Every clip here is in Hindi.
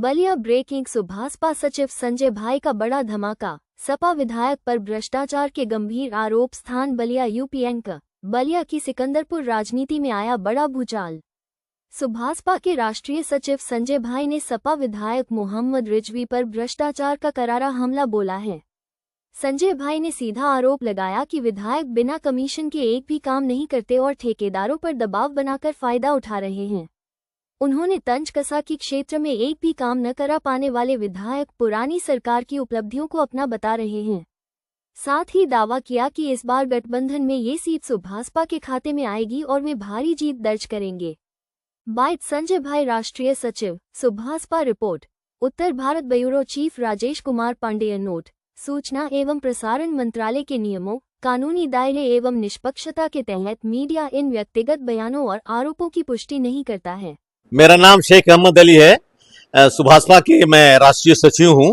बलिया ब्रेकिंग। सुभाषपा सचिव संजय भाई का बड़ा धमाका। सपा विधायक पर भ्रष्टाचार के गंभीर आरोप। स्थान बलिया यूपी एंकर। बलिया की सिकंदरपुर राजनीति में आया बड़ा भूचाल। सुभाषपा के राष्ट्रीय सचिव संजय भाई ने सपा विधायक मोहम्मद रिजवी पर भ्रष्टाचार का करारा हमला बोला है। संजय भाई ने सीधा आरोप लगाया कि विधायक बिना कमीशन के एक भी काम नहीं करते और ठेकेदारों पर दबाव बनाकर फायदा उठा रहे हैं। उन्होंने तंज कसा कि क्षेत्र में एक भी काम न करा पाने वाले विधायक पुरानी सरकार की उपलब्धियों को अपना बता रहे हैं। साथ ही दावा किया कि इस बार गठबंधन में ये सीट सुभाषपा के खाते में आएगी और वे भारी जीत दर्ज करेंगे। बाइट संजय भाई राष्ट्रीय सचिव Subhaspa report. Uttar Bharat bureau chief Rajesh Kumar Pandey note. सूचना एवं प्रसारण मंत्रालय के नियमों, कानूनी दायरे एवं निष्पक्षता के तहत मीडिया इन व्यक्तिगत बयानों और आरोपों की पुष्टि नहीं करता है। मेरा नाम शेख अहमद अली है। सुभाषपा के मैं राष्ट्रीय सचिव हूँ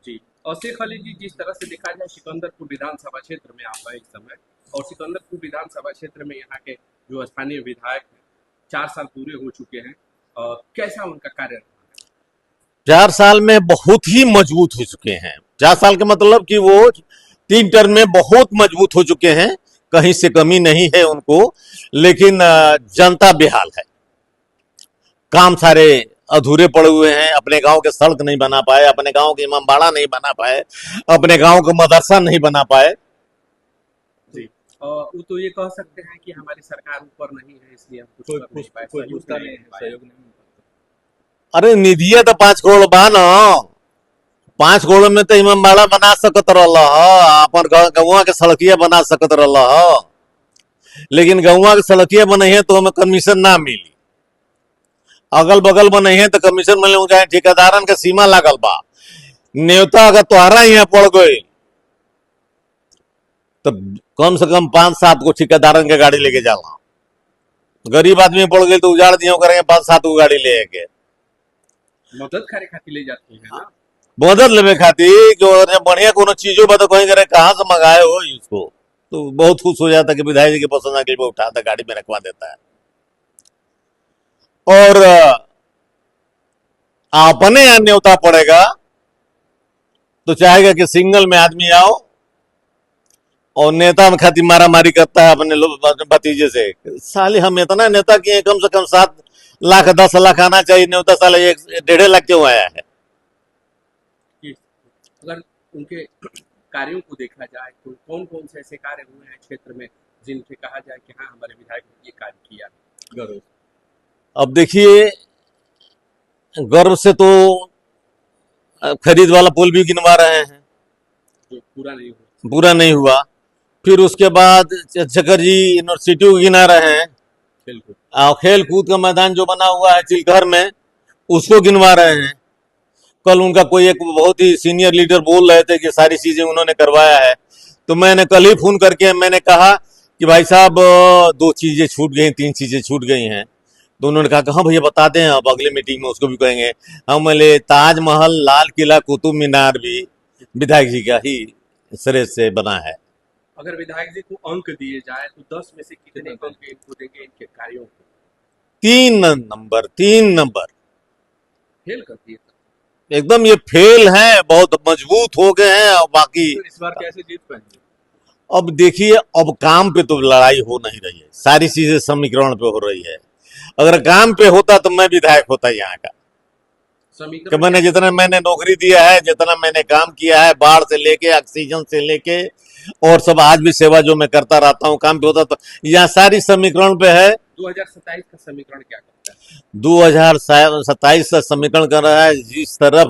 जी। और शेख अली जी, जिस तरह से देखा जाए सिकंदरपुर विधानसभा क्षेत्र में आप हैं इस समय, और सिकंदरपुर विधानसभा क्षेत्र में यहाँ के जो स्थानीय विधायक हैं 4 साल पूरे हो चुके हैं, कैसा उनका कार्य? 4 साल में बहुत ही मजबूत हो चुके हैं। 4 साल का मतलब कि वो 3 टर्म में बहुत मजबूत हो चुके हैं, कहीं से कमी नहीं है उनको। लेकिन जनता बेहाल है, काम सारे अधूरे पड़े हुए हैं। अपने गांव के सड़क नहीं बना पाए, अपने गांव के इमामबाड़ा नहीं बना पाए, अपने गांव का मदरसा नहीं बना पाए। जी। वो तो ये कह सकते हैं कि हमारी सरकार ऊपर नहीं है, इसलिए हम कुछ कर नहीं पाए, सहयोग नहीं। अरे निधिया तो 5 करोड़ बा न, 5 करोड़ में तो इमामबाड़ा बना सकत रहल, अपन गौवा के सड़किया बना सकत रहल। लेकिन गौवा के सड़किया बने है तो हमें कमीशन ना मिली, अगल बगल बने हैं तो कमीशन मिले जाए। ठेकेदारन के सीमा लागल बा। न्योता अगर तोहरा यहाँ पड़ गए तो कम से कम 5-7 को ठेकेदारन के गाड़ी लेके जाला। गरीब आदमी पड़ गए तो उजाड़ दियो करेंगे 5-7 को गाड़ी ले के मदद करे खातिर ले जाती है ना, मदद लेवे खातिर। जो बढ़िया कोनो चीजों बता कहीं करे कहाँ से मंगाए हो इसको, तो बहुत खुश हो जाता कि विधायक जी के पसंद आके उठाता गाड़ी में रखवा देता है। और अपने यहां न्योता पड़ेगा तो चाहेगा कि सिंगल में आदमी आओ, और नेता में खातिर मारा मारी करता है अपने भतीजे से। साले हम इतना नेता किए, कम से कम 7 लाख 10 लाख आना चाहिए न्योता, साले 1.5 लाख क्यों आया है? अगर उनके कार्यों को देखा जाए तो कौन कौन से ऐसे कार्य हुए हैं क्षेत्र में जिनसे कहा जाए कि हाँ हमारे विधायक ने ये कार्य किया? गर्व। अब देखिए, गर्व से तो खरीद वाला पुल भी गिनवा रहे हैं, जो पूरा नहीं हुआ। फिर उसके बाद चक्कर जी यूनिवर्सिटी को गिना रहे हैं, खेल कूद का मैदान जो बना हुआ है चिलघर में उसको गिनवा रहे हैं। कल उनका कोई एक बहुत ही सीनियर लीडर बोल रहे थे कि सारी चीजें उन्होंने करवाया है, तो मैंने कल ही फोन करके मैंने कहा कि भाई साहब 2 चीजें छूट गई, 3 चीजें छूट गई हैं। तो उन्होंने कहा कि हाँ भैया बता दें, अब अगले मीटिंग में उसको भी कहेंगे। हम बोले ताजमहल, लाल किला, कुतुब मीनार भी विधायक जी का ही श्रेय से बना है। अगर विधायक जी को अंक दिए जाए तो 10 में से कितने अंक इनको देंगे इनके कार्यों को? 3 नंबर। 3 नंबर फेल कर दिए एकदम, ये फेल है, बहुत मजबूत हो गए हैं। और बाकी तो इस बार कैसे जीत पाएंगे? अब देखिए, अब काम पे तो लड़ाई हो नहीं रही है, सारी चीजें समीकरण पे हो रही है। अगर काम पे होता तो मैं विधायक होता यहाँ का। कि मैंने जितना मैंने नौकरी दिया है, जितना मैंने काम किया है, बाढ़ से लेके ऑक्सीजन से लेके और सब आज भी सेवा जो मैं करता रहता हूँ, काम पे होता तो यहाँ सारी समीकरण पे है। 2027 का समीकरण क्या करता है? 2027 का समीकरण कर रहा है, जिस तरफ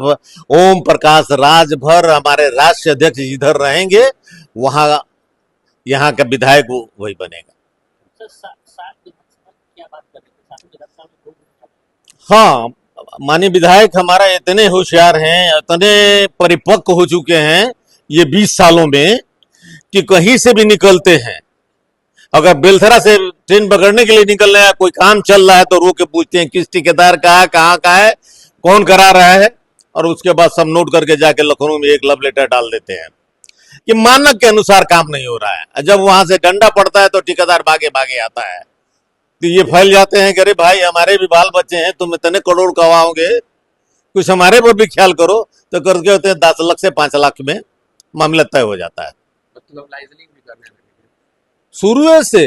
ओम प्रकाश राजभर हमारे राष्ट्रीय अध्यक्ष जिधर रहेंगे वहां यहाँ का विधायक वही बनेगा। हाँ, माननीय विधायक हमारा इतने होशियार हैं, इतने परिपक्व हो चुके हैं ये 20 सालों में कि कहीं से भी निकलते हैं। अगर बेलथरा से ट्रेन पकड़ने के लिए निकल रहे हैं, कोई काम चल रहा है तो रोक के पूछते हैं किस ठेकेदार का है, कहाँ का है, कौन करा रहा है, और उसके बाद सब नोट करके जाके लखनऊ में एक लव लेटर डाल देते हैं कि मानक के अनुसार काम नहीं हो रहा है। जब वहां से डंडा पड़ता है तो ठेकेदार भागे भागे आता है। तो ये फैल जाते हैं कि अरे भाई हमारे भी बाल बच्चे हैं, तुम इतने करोड़ कमाओगे कुछ हमारे पर भी ख्याल करो, तो करके होते हैं 10 लाख से 5 लाख में मामला तय हो जाता है। मतलब लाइजनिंग भी करने लगे। शुरू से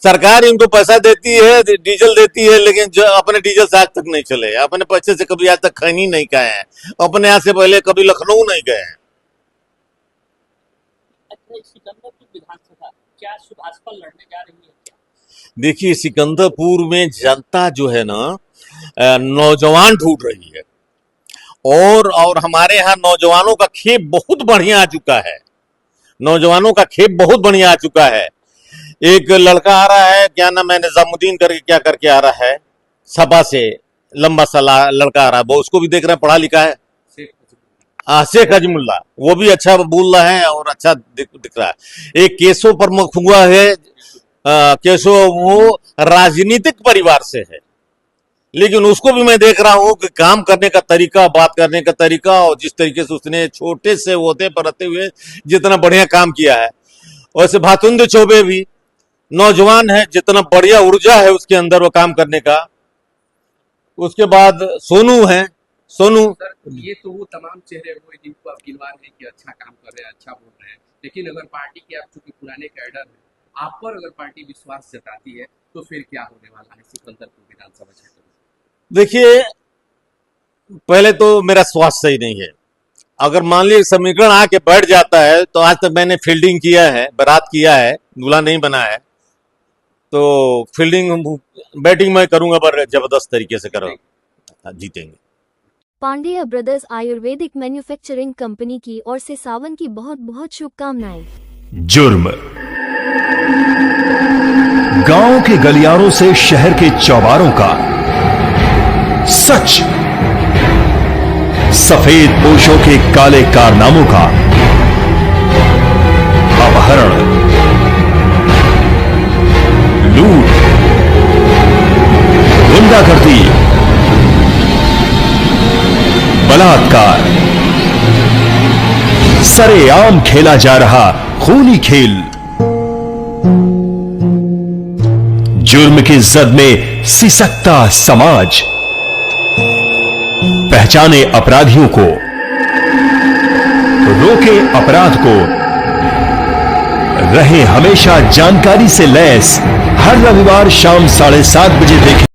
सरकार इनको पैसा देती है, डीजल देती है, लेकिन जो अपने डीजल से आज तक नहीं चले, अपने पैसे से कभी आज तक खैनी नहीं खाए हैं, अपने यहाँ से पहले कभी लखनऊ नहीं गए हैं। अच्छा, सिकंदरपुर विधानसभा क्या भाजपा लड़ने जा रही है क्या? देखिए, सिकंदरपुर में जनता जो है ना, नौजवान ढूंढ रही है, और हमारे यहाँ नौजवानों का खेप बहुत बढ़िया आ चुका है, नौजवानों का खेप बहुत बढ़िया आ चुका है। एक लड़का आ रहा है, क्या नाम है, निजामुद्दीन करके क्या करके आ रहा है, सपा से लंबा सा लड़का आ रहा है, वो उसको भी देख रहे हैं, पढ़ा लिखा है, शेख अजमुल्ला, वो भी अच्छा बोल रहा है और अच्छा दिख रहा है। एक केशव प्रमुख हुआ है, केशव वो राजनीतिक परिवार से है, लेकिन उसको भी मैं देख रहा हूं कि काम करने का तरीका, बात करने का तरीका, और जिस तरीके से उसने छोटे से होते पर रहते हुए जितना बढ़िया काम किया है, वैसे भातुंद चौबे भी नौजवान है, जितना बढ़िया ऊर्जा है उसके अंदर वो काम करने का। उसके बाद सोनू है, सोनू। सर, ये तो वो तमाम चेहरे हुए जिनको आप गिनवा रहे हैं कि अच्छा काम कर रहे हैं, अच्छा बोल रहे हैं, लेकिन अगर पार्टी के आप चूंकि पुराने कैडर हैं, आप पर अगर पार्टी विश्वास जताती है तो फिर क्या होने वाला है सिकंदरपुर विधानसभा क्षेत्र में? देखिए, पहले तो मेरा स्वास्थ्य सही नहीं है, अगर मान लीजिए समीकरण आके बैठ जाता है, तो आज तक मैंने फील्डिंग किया है, बारात किया है, दूल्हा नहीं बना है, तो फील्डिंग बैटिंग मैं करूंगा, पर जबरदस्त तरीके से करूंगा, जीतेंगे। Pandey brothers Ayurvedic manufacturing company की ओर से सावन की बहुत बहुत शुभकामनाएं। जुर्म गांव के गलियारों से शहर के चौबारों का सच, सफेद पोशों के काले कारनामों का अपहरण, लूट, गुंडागर्दी, बलात्कार, सरेआम खेला जा रहा खूनी खेल। जुर्म की जद में सिसकता समाज, पहचाने अपराधियों को, रोके अपराध को, रहे हमेशा जानकारी से लैस। हर रविवार शाम 7:30 बजे देखें